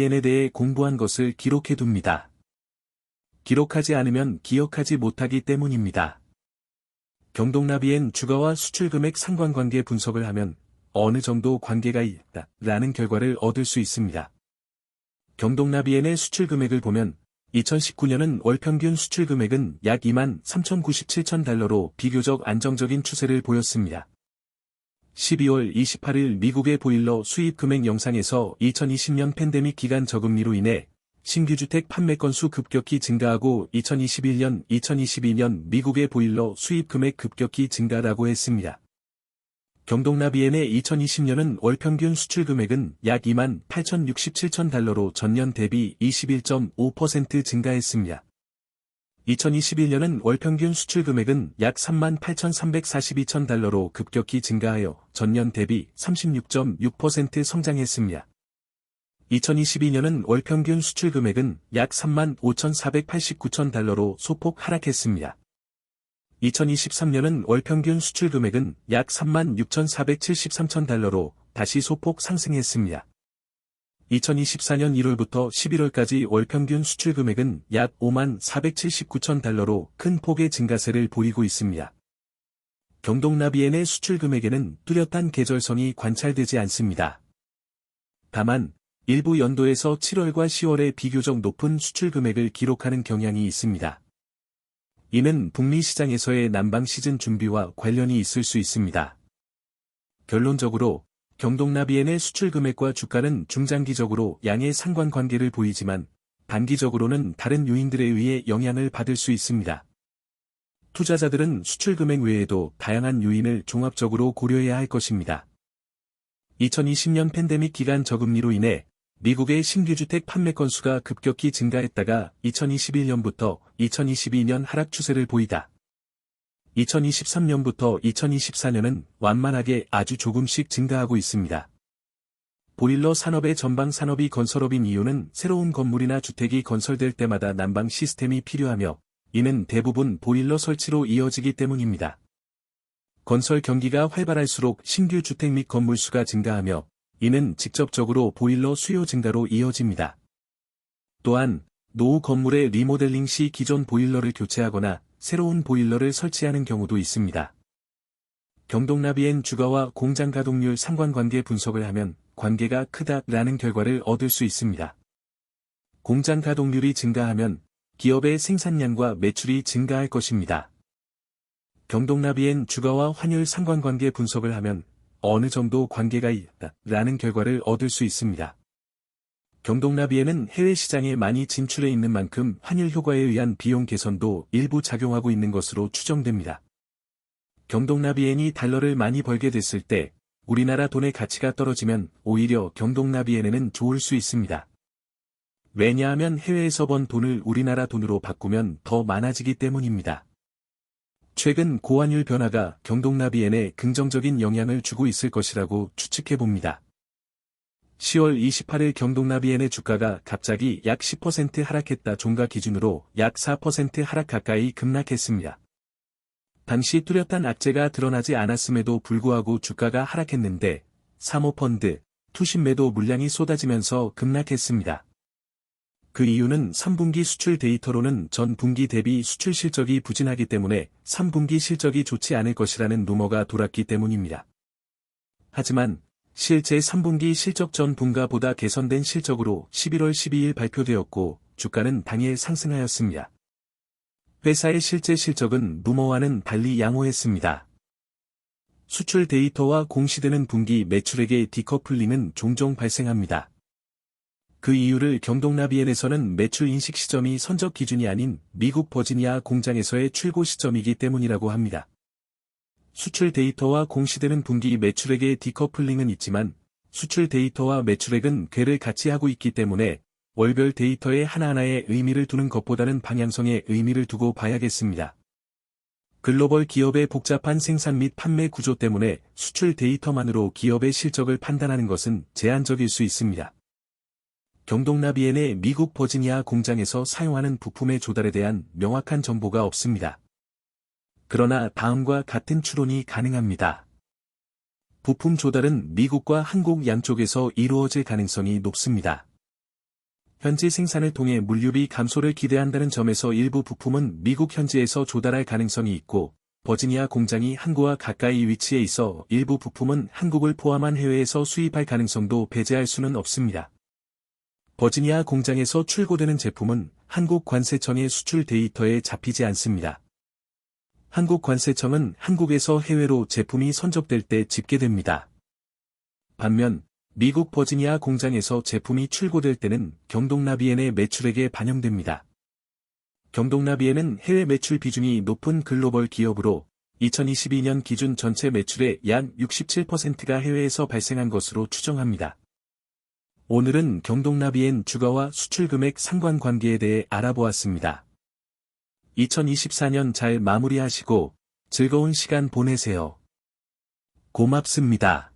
경동나비엔에 대해 공부한 것을 기록해둡니다. 기록하지 않으면 기억하지 못하기 때문입니다. 경동나비엔 주가와 수출금액 상관관계 분석을 하면 어느 정도 관계가 있다라는 결과를 얻을 수 있습니다. 경동나비엔의 수출금액을 보면 2019년은 월평균 수출금액은 약 23,097천 달러로 비교적 안정적인 추세를 보였습니다. 12월 28일 미국의 보일러 수입금액 영상에서 2020년 팬데믹 기간 저금리로 인해 신규주택 판매 건수 급격히 증가하고 2022년 미국의 보일러 수입금액 급격히 증가라고 했습니다. 경동나비엔의 2020년은 월평균 수출금액은 약 28,067천 달러로 전년 대비 21.5% 증가했습니다. 2021년은 월평균 수출금액은 약 38,342천 달러로 급격히 증가하여 전년 대비 36.6% 성장했습니다. 2022년은 월평균 수출금액은 약 35,489천 달러로 소폭 하락했습니다. 2023년은 월평균 수출금액은 약 36,473천 달러로 다시 소폭 상승했습니다. 2024년 1월부터 11월까지 월평균 수출금액은 약 54,479천 달러로 큰 폭의 증가세를 보이고 있습니다. 경동나비엔의 수출금액에는 뚜렷한 계절성이 관찰되지 않습니다. 다만 일부 연도에서 7월과 10월에 비교적 높은 수출금액을 기록하는 경향이 있습니다. 이는 북미 시장에서의 난방 시즌 준비와 관련이 있을 수 있습니다. 결론적으로 경동나비엔의 수출금액과 주가는 중장기적으로 양의 상관관계를 보이지만 단기적으로는 다른 요인들에 의해 영향을 받을 수 있습니다. 투자자들은 수출금액 외에도 다양한 요인을 종합적으로 고려해야 할 것입니다. 2020년 팬데믹 기간 저금리로 인해 미국의 신규주택 판매 건수가 급격히 증가했다가 2021년부터 2022년 하락 추세를 보이다. 2023년부터 2024년은 완만하게 아주 조금씩 증가하고 있습니다. 보일러 산업의 전방 산업이 건설업인 이유는 새로운 건물이나 주택이 건설될 때마다 난방 시스템이 필요하며 이는 대부분 보일러 설치로 이어지기 때문입니다. 건설 경기가 활발할수록 신규 주택 및 건물 수가 증가하며 이는 직접적으로 보일러 수요 증가로 이어집니다. 또한 노후 건물의 리모델링 시 기존 보일러를 교체하거나 새로운 보일러를 설치하는 경우도 있습니다. 경동나비엔 주가와 공장 가동률 상관관계 분석을 하면 관계가 크다라는 결과를 얻을 수 있습니다. 공장 가동률이 증가하면 기업의 생산량과 매출이 증가할 것입니다. 경동나비엔 주가와 환율 상관관계 분석을 하면 어느 정도 관계가 있다라는 결과를 얻을 수 있습니다. 경동나비엔은 해외 시장에 많이 진출해 있는 만큼 환율 효과에 의한 비용 개선도 일부 작용하고 있는 것으로 추정됩니다. 경동나비엔이 달러를 많이 벌게 됐을 때 우리나라 돈의 가치가 떨어지면 오히려 경동나비엔에는 좋을 수 있습니다. 왜냐하면 해외에서 번 돈을 우리나라 돈으로 바꾸면 더 많아지기 때문입니다. 최근 고환율 변화가 경동나비엔에 긍정적인 영향을 주고 있을 것이라고 추측해봅니다. 10월 28일 경동나비엔의 주가가 갑자기 약 10% 하락했다. 종가 기준으로 약 4% 하락 가까이 급락했습니다. 당시 뚜렷한 악재가 드러나지 않았음에도 불구하고 주가가 하락했는데 사모펀드, 투신 매도 물량이 쏟아지면서 급락했습니다. 그 이유는 3분기 수출 데이터로는 전 분기 대비 수출 실적이 부진하기 때문에 3분기 실적이 좋지 않을 것이라는 루머가 돌았기 때문입니다. 하지만 실제 3분기 실적 전 분가보다 개선된 실적으로 11월 12일 발표되었고 주가는 당일 상승하였습니다. 회사의 실제 실적은 루머와는 달리 양호했습니다. 수출 데이터와 공시되는 분기 매출액의 디커플링은 종종 발생합니다. 그 이유를 경동나비엔에서는 매출 인식 시점이 선적 기준이 아닌 미국 버지니아 공장에서의 출고 시점이기 때문이라고 합니다. 수출 데이터와 공시되는 분기 매출액의 디커플링은 있지만 수출 데이터와 매출액은 궤를 같이 하고 있기 때문에 월별 데이터의 하나하나에 의미를 두는 것보다는 방향성에 의미를 두고 봐야겠습니다. 글로벌 기업의 복잡한 생산 및 판매 구조 때문에 수출 데이터만으로 기업의 실적을 판단하는 것은 제한적일 수 있습니다. 경동나비엔의 미국 버지니아 공장에서 사용하는 부품의 조달에 대한 명확한 정보가 없습니다. 그러나 다음과 같은 추론이 가능합니다. 부품 조달은 미국과 한국 양쪽에서 이루어질 가능성이 높습니다. 현지 생산을 통해 물류비 감소를 기대한다는 점에서 일부 부품은 미국 현지에서 조달할 가능성이 있고, 버지니아 공장이 항구와 가까이 위치해 있어 일부 부품은 한국을 포함한 해외에서 수입할 가능성도 배제할 수는 없습니다. 버지니아 공장에서 출고되는 제품은 한국 관세청의 수출 데이터에 잡히지 않습니다. 한국 관세청은 한국에서 해외로 제품이 선적될 때 집계됩니다. 반면 미국 버지니아 공장에서 제품이 출고될 때는 경동나비엔의 매출액에 반영됩니다. 경동나비엔은 해외 매출 비중이 높은 글로벌 기업으로 2022년 기준 전체 매출의 약 67%가 해외에서 발생한 것으로 추정합니다. 오늘은 경동나비엔 주가와 수출 금액 상관관계에 대해 알아보았습니다. 2024년 잘 마무리하시고 즐거운 시간 보내세요. 고맙습니다.